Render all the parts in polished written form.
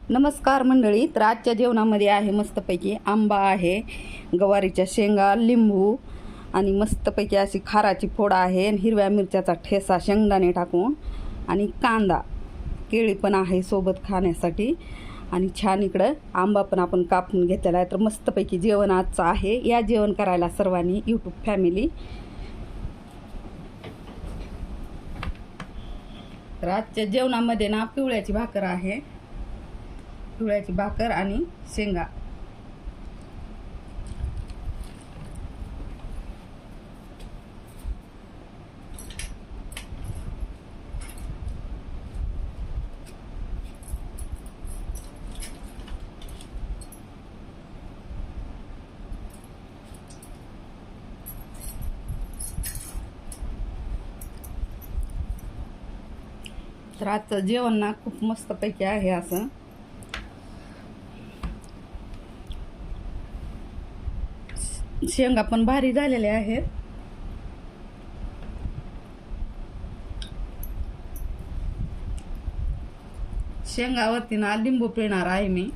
नमस्कार मंडळी. तर आजच्या जेवणामध्ये आहे मस्तपैकी आंबा आहे, गवारीच्या शेंगा, लिंबू आणि मस्तपैकी अशी खाराची फोड आहे आणि हिरव्या मिरच्याचा ठेसा शेंगदाणे टाकून आणि कांदा, केळी पण आहे सोबत खाण्यासाठी आणि छान इकडं आंबा पण आपण कापून घेतलेला आहे. तर मस्तपैकी जेवण आजचं आहे. या जेवण करायला सर्वांनी यूट्यूब फॅमिली. तर आजच्या जेवणामध्ये ना पिवळ्याची भाकर आहे, पिवळ्याची भाकर आणि शेंगा. तर आजचं जेवण ना खूप मस्तपैकी आहे. असं शेंगा पण भारी झालेले आहेत. शेंगावरती ना लिंबू पिळणार आहे मी.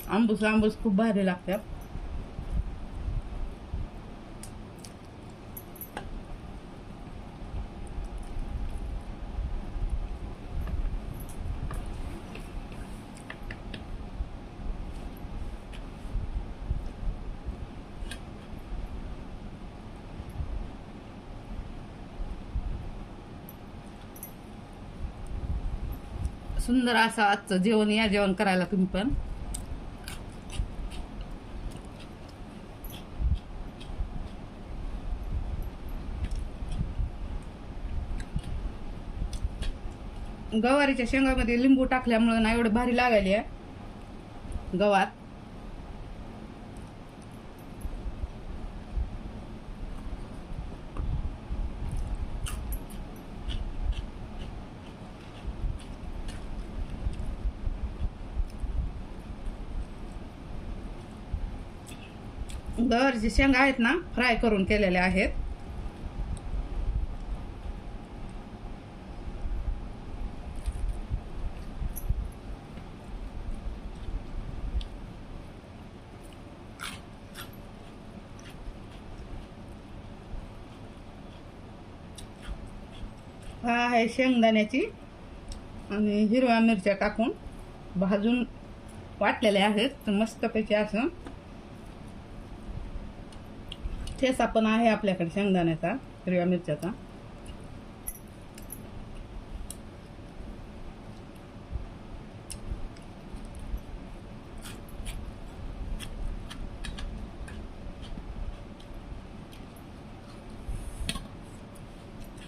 आंबूस आंबूस खूप भारी लागतात. सुंदर असं आजचं जेवण. या जेवण करायला तुम्ही पण. गवारीच्या शेंगामध्ये लिंबू टाकल्यामुळे ना एवढं भारी लागायली आहे गवार. गवारीचे शेंगा आहेत ना फ्राय करून केलेले आहेत. हा आहे शेंगदाण्याची आणि हिरव्या मिरच्या टाकून भाजून वाटलेले आहेत. तर मस्तपैकी असं ठेसा पण आहे आपल्याकडे शेंगदाण्याचा, हिरव्या मिरच्याचा.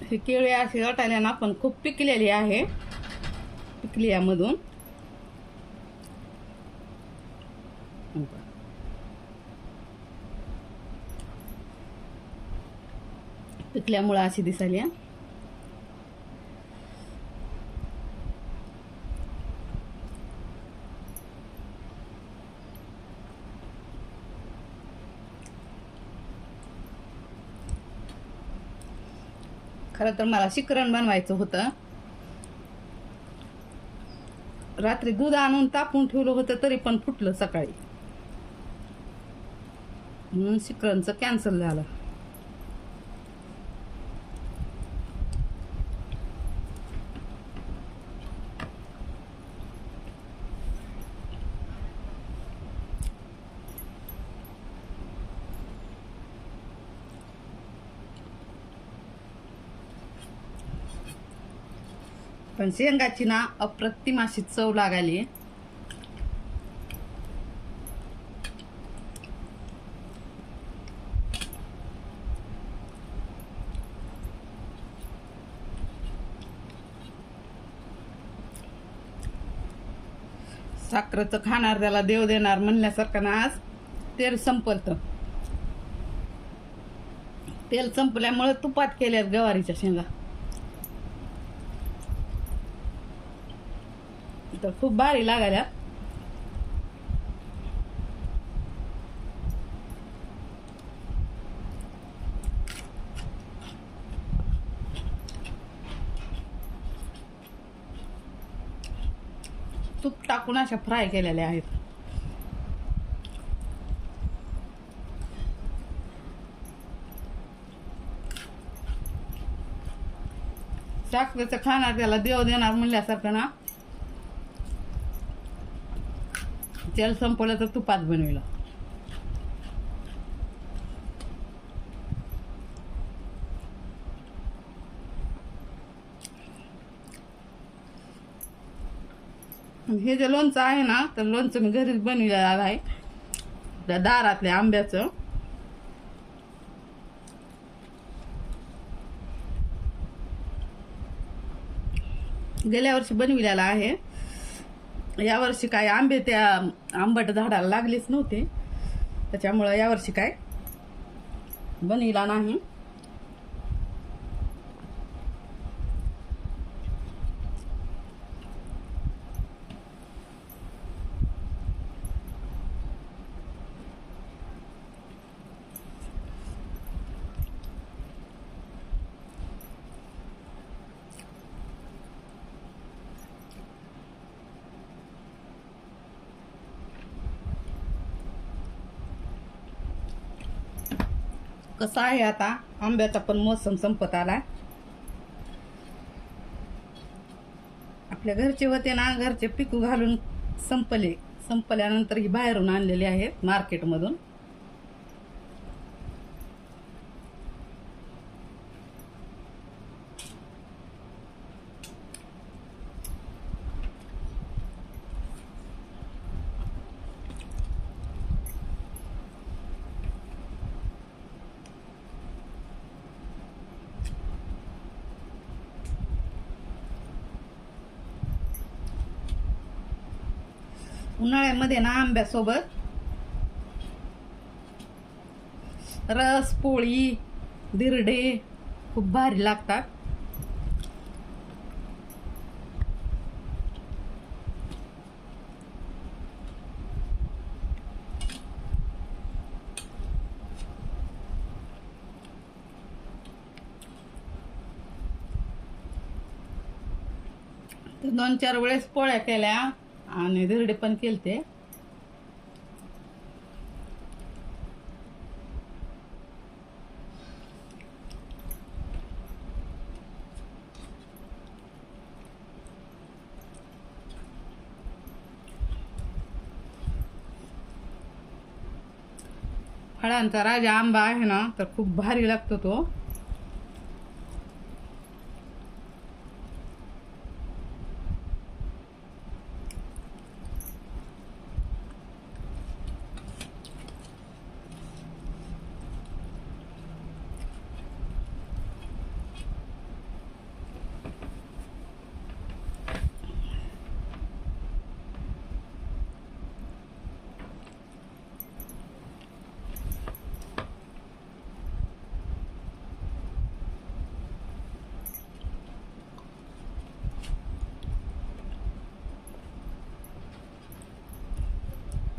ही केळी अशी वाटायला ना पण खूप पिकलेली आहे, पिकली यामधून. पिकल्यामुळं अशी दिसायली. खरं तर मला शिकरण बनवायचं होतं. रात्री दूध आणून तापून ठेवलं होतं तरी पण फुटलं सकाळी, म्हणून शिकरणचं कॅन्सल झालं. पण शेंगाची ना अप्रतिम अशी चव लागायली. साखरेचं खाणार त्याला देव देणार म्हणल्यासारखं ना आज तेल संपलं. तेल संपल्यामुळे तुपात केल्यात गवारीच्या शेंगा. तर खूप भारी लागायला. तूप टाकून अशा फ्राय केलेल्या आहेत. साखरेचं खाणार त्याला देव देणार म्हणल्यासारखं ना. तेल संपवलं तर तुपात बनविलं. हे जे लोणचं आहे ना, तर लोणचं मी घरीच बनविलेलं आहे, त्या दारातल्या आंब्याचं. गेल्या वर्षी बनविलेला आहे. यावर्षी काय आंबे त्या आंबट झाडाला लागलेच नव्हते, त्याच्यामुळं यावर्षी काय बनविला नाही. कसं आहे आता आंब्याचा पण मोसम संपत आला. आपल्या घरचे होते ना, घरचे पिकू घालून संपल्यानंतर ही बाहेरून आणलेली आहेत मार्केटमधून. उन्हाळ्यामध्ये ना आंब्यासोबत रस, पोळी, धिरडे खूप भारी लागतात. तर 2-4 वेळेस पोळ्या केल्या आणि धिरडे पण केलते. फळांचा राजा आंबा आहे ना, तर खूप भारी लागतो तो.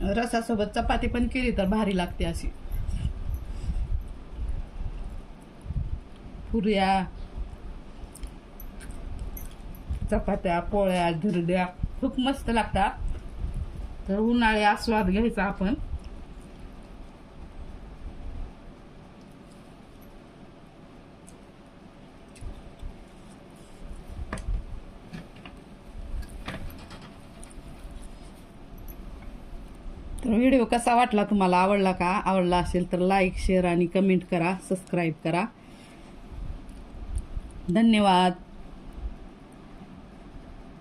रसासोबत चपाती पण केली तर भारी लागते. अशी पुऱ्या, चपात्या, पोळ्या, धिरड्या खूप मस्त लागतात. तर उन्हाळी आस्वाद घ्यायचा आपण. तर व्हिडिओ कसा वाटला तुम्हाला, आवडला का? आवडला असेल तर लाईक, शेअर आणि कमेंट करा, सबस्क्राईब करा. धन्यवाद.